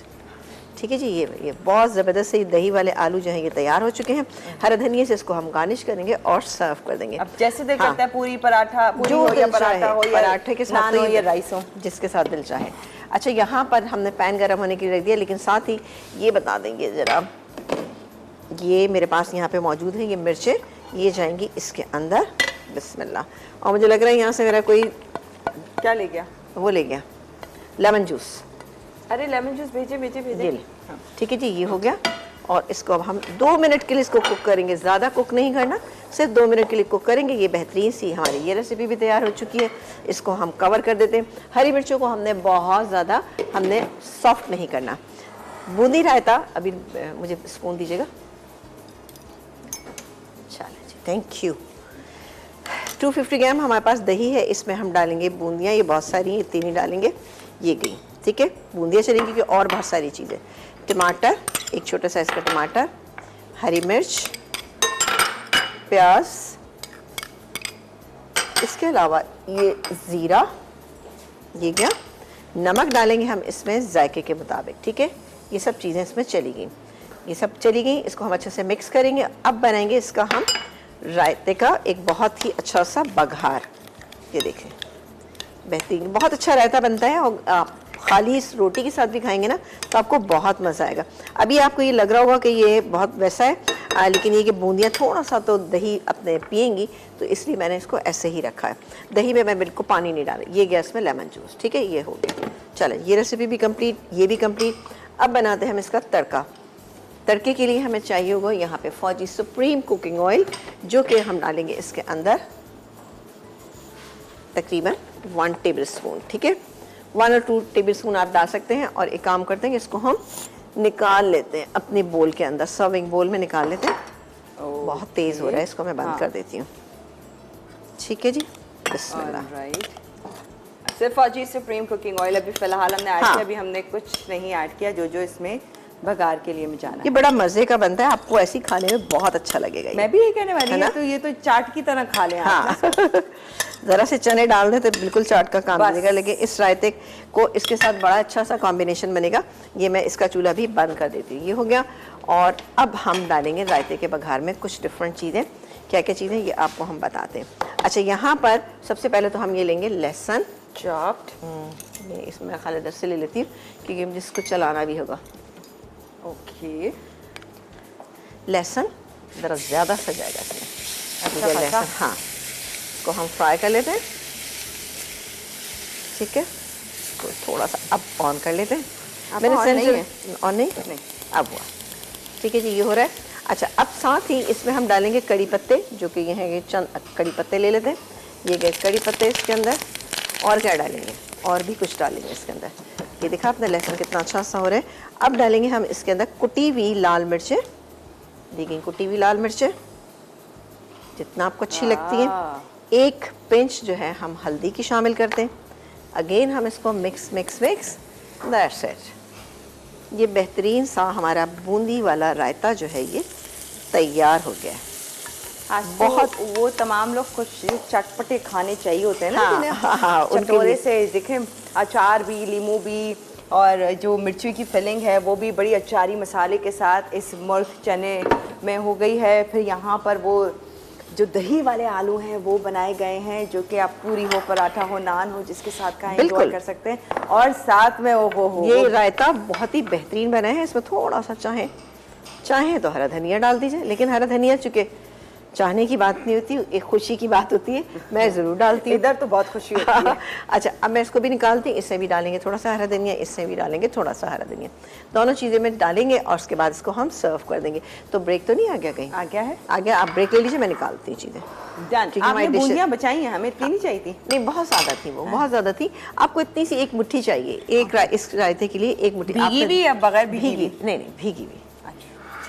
ठीक है जी। ये बहुत ज़बरदस्त से दही वाले आलू जो हैं ये तैयार हो चुके हैं। हरे धनिए से इसको हम गार्निश करेंगे और सर्व कर देंगे। अब जैसे दिल करता है, पूरी पराठा, पूरी जो हो या दिल पराठा चाहे, हो या पराठे के साथ नान तो हो ये या राइस हो, जिसके साथ दिल चाहे। अच्छा, यहाँ पर हमने पैन गर्म होने के लिए रख दिया, लेकिन साथ ही ये बता देंगे ज़रा, ये मेरे पास यहाँ पे मौजूद है, ये मिर्चें, ये जाएंगी इसके अंदर, बिस्मिल्लाह। और मुझे लग रहा है यहाँ से मेरा कोई क्या ले गया, वो ले गया लेमन जूस। अरे लेमन जूस भेजे भेजे भेजे। ये ले, ठीक है जी, ये हो गया। और इसको अब हम 2 मिनट के लिए इसको कुक करेंगे, ज़्यादा कुक नहीं करना, सिर्फ 2 मिनट के लिए कुक करेंगे। ये बेहतरीन सी हमारी ये रेसिपी भी तैयार हो चुकी है। इसको हम कवर कर देते हैं। हरी मिर्चों को हमने बहुत ज़्यादा सॉफ्ट नहीं करना। बूंदी रायता, अभी मुझे स्पून दीजिएगा, चलो जी, थैंक यू। 250 ग्राम हमारे पास दही है, इसमें हम डालेंगे बूंदियाँ, ये बहुत सारी हैं, इतनी नहीं डालेंगे, ये गई, ठीक है, बूंदियाँ चलेंगी कि और बहुत सारी चीज़ें। टमाटर, एक छोटा साइज़ का टमाटर, हरी मिर्च, प्याज, इसके अलावा ये ज़ीरा, ये गया, नमक डालेंगे हम इसमें जायके के मुताबिक, ठीक है। ये सब चीज़ें इसमें चली गई, ये सब चली गई। इसको हम अच्छे से मिक्स करेंगे। अब बनाएंगे इसका हम रायते का एक बहुत ही अच्छा सा बघार। ये देखें, बेहतरीन, बहुत अच्छा रायता बनता है, और आप खाली इस रोटी के साथ भी खाएंगे ना तो आपको बहुत मज़ा आएगा। अभी आपको ये लग रहा होगा कि ये बहुत वैसा है, लेकिन ये कि बूंदियाँ थोड़ा सा तो दही अपने पिएंगी, तो इसलिए मैंने इसको ऐसे ही रखा है। दही में मैं बिल्कुल पानी नहीं डाला। ये गया इसमें लेमन जूस, ठीक है, ये हो गया। चलें, ये रेसिपी भी कंप्लीट, ये भी कंप्लीट। अब बनाते हैं हम इसका तड़का। तड़के के लिए हमें चाहिए होगा यहाँ पे फौजी सुप्रीम कुकिंग ऑयल, जो कि हम डालेंगे इसके अंदर तकरीबन 1 टेबलस्पून, ठीक है, 1 और 2 टेबलस्पून आप डाल सकते हैं। और एक काम करते हैं कि इसको हम निकाल लेते हैं अपने बोल के अंदर, सर्विंग बोल में निकाल लेते हैं। बहुत तेज़ हो रहा है, इसको मैं बंद कर देती हूँ, ठीक है जी, बिस्मिल्लाह। सिर्फ फौजी सुप्रीम कुकिंग ऑयल अभी फिलहाल हमने ऐड किया, अभी हमने कुछ नहीं ऐड किया, जो इसमें बघार के लिए में जाना ये बड़ा मज़े का बनता है, आपको ऐसी खाने में बहुत अच्छा लगेगा। मैं भी ये कहने वाली है, तो ये तो चाट की तरह खा लें। हाँ ज़रा से चने डाल दें तो बिल्कुल चाट का काम बनेगा, लेकिन इस रायते को इसके साथ बड़ा अच्छा सा कॉम्बिनेशन बनेगा। ये मैं इसका चूल्हा भी बंद कर देती हूँ, ये हो गया। और अब हम डालेंगे रायते के बघार में कुछ डिफरेंट चीज़ें। क्या क्या चीज़ें ये आपको हम बताते हैं। अच्छा, यहाँ पर सबसे पहले तो हम ये लेंगे लहसुन चॉप्ड, ये इसमें मैं खाली 10 से ले लेती हूँ क्योंकि मुझे इसको चलाना भी होगा। ओके, लहसुन ज़रा ज़्यादा सा जाएगा इसमें। अच्छा, लहसुन, हाँ, को हम फ्राई कर लेते हैं, ठीक है, तो थोड़ा सा अब ऑन कर लेते हैं। मैंने ऑन नहीं है, ऑन नहीं, अब हुआ, ठीक है जी, ये हो रहा है। अच्छा, अब साथ ही इसमें हम डालेंगे कड़ी पत्ते, जो कि ये हैं, ये चंद कड़ी पत्ते ले लेते हैं। ये गए कड़ी पत्ते इसके अंदर। और क्या डालेंगे, और भी कुछ डालेंगे इसके अंदर। ये देखा आपने लहसुन कितना अच्छा सा हो रहा है। अब डालेंगे हम इसके अंदर कुटी हुई लाल मिर्चें, देखिए कुटी हुई लाल मिर्चें जितना आपको अच्छी लगती है। एक पिंच जो है हम हल्दी की शामिल करते हैं। अगेन हम इसको mix mix mix, that's it. ये बेहतरीन सा हमारा बूंदी वाला रायता जो है ये तैयार हो गया है। आज बहुत वो तमाम लोग कुछ चटपटे खाने चाहिए होते हैं ना, हाँ, जिन्हें हाँ, चटोरे से दिखे, अचार भी, लीमू भी, और जो मिर्ची की फिलिंग है वो भी बड़ी अचारी मसाले के साथ इस मुर्ग चने में हो गई है। फिर यहाँ पर वो जो दही वाले आलू हैं वो बनाए गए हैं, जो कि आप पूरी हो, पराठा हो, नान हो, जिसके साथ का एंजॉय कर सकते हैं। और साथ में वो ये रायता बहुत ही बेहतरीन बना है। इसमें थोड़ा सा चाहे तो हरा धनिया डाल दीजिए, लेकिन हरा धनिया चूंकि चाहने की बात नहीं होती, एक खुशी की बात होती है, मैं जरूर डालती हूँ। इधर तो बहुत खुशी होती है। अच्छा, अब मैं इसको भी निकालती हूँ। इससे भी डालेंगे थोड़ा सा हरा धनिया, इससे भी डालेंगे थोड़ा सा हरा धनिया, दोनों चीज़ें में डालेंगे और उसके बाद इसको हम सर्व कर देंगे। तो ब्रेक तो नहीं आ गया कहीं? आ गया है, आ गया। आप ब्रेक ले लीजिए, मैं निकालती हूँ चीज़ें। डन। आपने बूंदियाँ बचाई हैं, हमें इतनी नहीं चाहिए थी। नहीं, बहुत ज़्यादा थी वो, बहुत ज़्यादा थी। आपको इतनी सी एक मुट्ठी चाहिए, इस रायते के लिए एक मुट्ठी। भीगी हुई या बगैर भीगी? नहीं, भीगी हुई।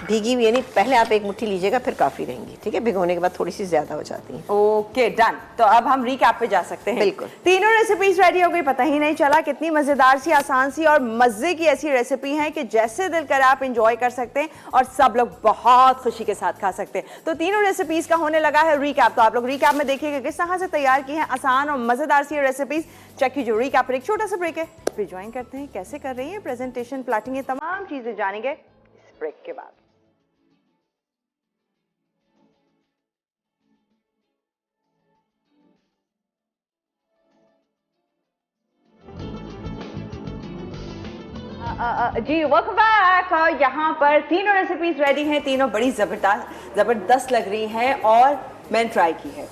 भीगी हुई यानी पहले आप एक मुट्ठी लीजिएगा, फिर काफ़ी रहेंगी, ठीक है? भिगोने के बाद थोड़ी सी ज़्यादा हो जाती है। Okay, done. तो अब हम रिकैप पे जा सकते हैं। बिल्कुल। तीनों रेसिपीज रेडी हो गई, पता ही नहीं चला। कितनी मजेदार सी, आसान सी और मजे की ऐसी रेसिपी है कि जैसे दिल करे आप एंजॉय कर सकते हैं और सब लोग बहुत खुशी के साथ खा सकते हैं। तो तीनों रेसिपीज का होने लगा है रिकैप। तो आप लोग रिकैप में देखिएगा किस तरह से तैयार की है आसान और मजेदार सी रेसिपीज। चेक कीजिए रिकैप पर। एक छोटा सा ब्रेक है, फिर ज्वाइन करते हैं कैसे कर रही है प्रेजेंटेशन, प्लाटिंग, ये तमाम चीजें जानेंगे इस ब्रेक के बाद। जी वेलकम बैक। यहाँ पर तीनों रेसिपीज रेडी हैं, तीनों बड़ी जबरदस्त लग रही हैं और मैंने ट्राई की है।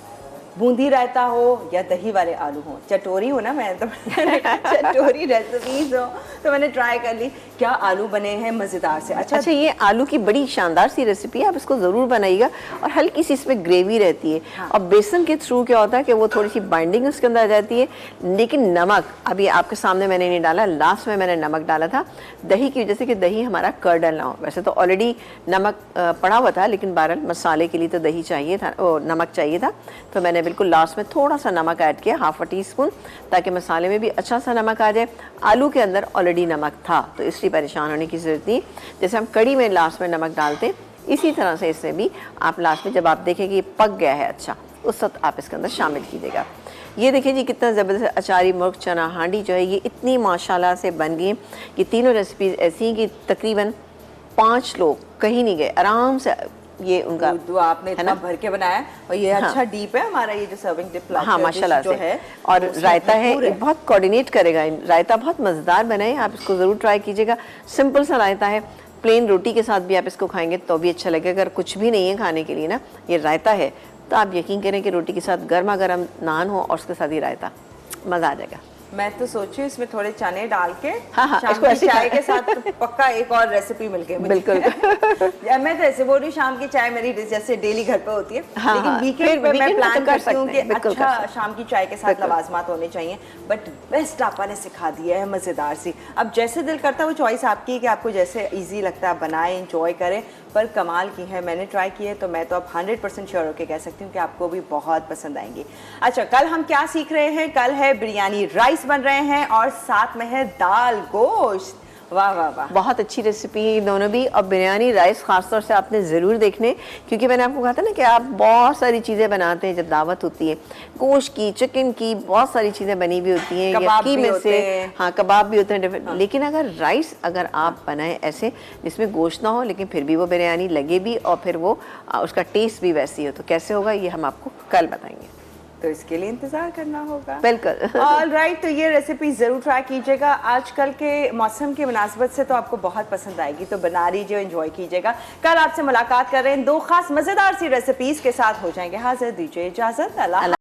बूंदी रायता हो या दही वाले आलू हो, चटोरी हो ना, मैं तो चटोरी रेसिपीज हो तो मैंने ट्राई कर ली। क्या आलू बने हैं मज़ेदार से। अच्छा, ये आलू की बड़ी शानदार सी रेसिपी है, आप इसको ज़रूर बनाइएगा। और हल्की सी इसमें ग्रेवी रहती है। हाँ। और बेसन के थ्रू क्या होता है कि वो थोड़ी सी बाइंडिंग उसके अंदर आ जाती है। लेकिन नमक अभी आपके सामने मैंने नहीं डाला, लास्ट में मैंने नमक डाला था दही की वजह से कि दही हमारा कर्डल ना हो। वैसे तो ऑलरेडी नमक पड़ा हुआ था, लेकिन बहरहाल मसाले के लिए तो दही चाहिए था, नमक चाहिए था, तो मैंने बिल्कुल लास्ट में थोड़ा सा नमक ऐड किया, हाफ अ टीस्पून, ताकि मसाले में भी अच्छा सा नमक आ जाए। आलू के अंदर ऑलरेडी नमक था, तो इसलिए परेशान होने की जरूरत नहीं। जैसे हम कड़ी में लास्ट में नमक डालते, इसी तरह से इसमें भी आप लास्ट में जब आप देखें कि ये पक गया है अच्छा, उस वक्त आप इसके अंदर शामिल कीजिएगा। ये देखिए जी कितना ज़बरदस्त अचारी मुर्ग चना हांडी जो है ये इतनी माशाल्लाह से बन गई। ये तीनों रेसिपीज़ ऐसी हैं कि तकरीबन 5 लोग कहीं नहीं गए, आराम से ये उनका दूध आपने इतना भर के बनाया और ये हाँ। अच्छा डीप है हमारा ये जो सर्विंग डिप हाँ माशाल्लाह से है। और रायता है बहुत कोऑर्डिनेट करेगा, रायता बहुत मज़ेदार बना है, आप इसको ज़रूर ट्राई कीजिएगा। सिंपल सा रायता है, प्लेन रोटी के साथ भी आप इसको खाएंगे तो भी अच्छा लगेगा। अगर कुछ भी नहीं है खाने के लिए ना, ये रायता है, तो आप यकीन करें कि रोटी के साथ गर्मा गर्म नान हो और उसके साथ ही रायता, मज़ा आ जाएगा। मैं तो सोची इसमें थोड़े चने डाल के हाँ, शाम की चाय के साथ पक्का एक और रेसिपी मिल गई। बिल्कुल मैं तो ऐसे बोल रही, शाम की चाय मेरी जैसे डेली घर पे होती है, लेकिन वीकेंड पे मैं प्लान करती हूँ कि अच्छा शाम की चाय के साथ लवाजमात होने चाहिए। बट बेस्ट आपा ने सिखा दिया है मज़ेदार सी। अब जैसे दिल करता है वो चॉइस आपकी है कि आपको जैसे ईजी लगता है बनाएं, इंजॉय करें, पर कमाल की है। मैंने ट्राई की है तो मैं तो अब 100% श्योर होकर कह सकती हूँ कि आपको भी बहुत पसंद आएंगी। अच्छा, कल हम क्या सीख रहे हैं? कल है बिरयानी राइस बन रहे हैं और साथ में है दाल गोश्त। वाह वाह वाह, बहुत अच्छी रेसिपी है दोनों भी। और बिरयानी राइस खासतौर से आपने ज़रूर देखने, क्योंकि मैंने आपको कहा था ना कि आप बहुत सारी चीज़ें बनाते हैं जब दावत होती है, गोश्त की, चिकन की, बहुत सारी चीज़ें बनी हुई होती हैं, यक्की में से, हाँ कबाब भी होते हैं डिफरेंट। हाँ। लेकिन अगर राइस अगर आप बनाएं ऐसे जिसमें गोश्त ना हो लेकिन फिर भी वो बिरयानी लगे भी और फिर वो उसका टेस्ट भी वैसी हो, तो कैसे होगा ये हम आपको कल बताएंगे, तो इसके लिए इंतजार करना होगा। बिल्कुल। ऑलराइट, तो ये रेसिपी जरूर ट्राई कीजिएगा। आजकल के मौसम की मुनासबत से तो आपको बहुत पसंद आएगी, तो बना लीजिए, एंजॉय कीजिएगा। कल आपसे मुलाकात कर रहे हैं 2 खास मजेदार सी रेसिपीज के साथ। हो जाएंगे हाजिर, दीजिए इजाजत। अल्लाह।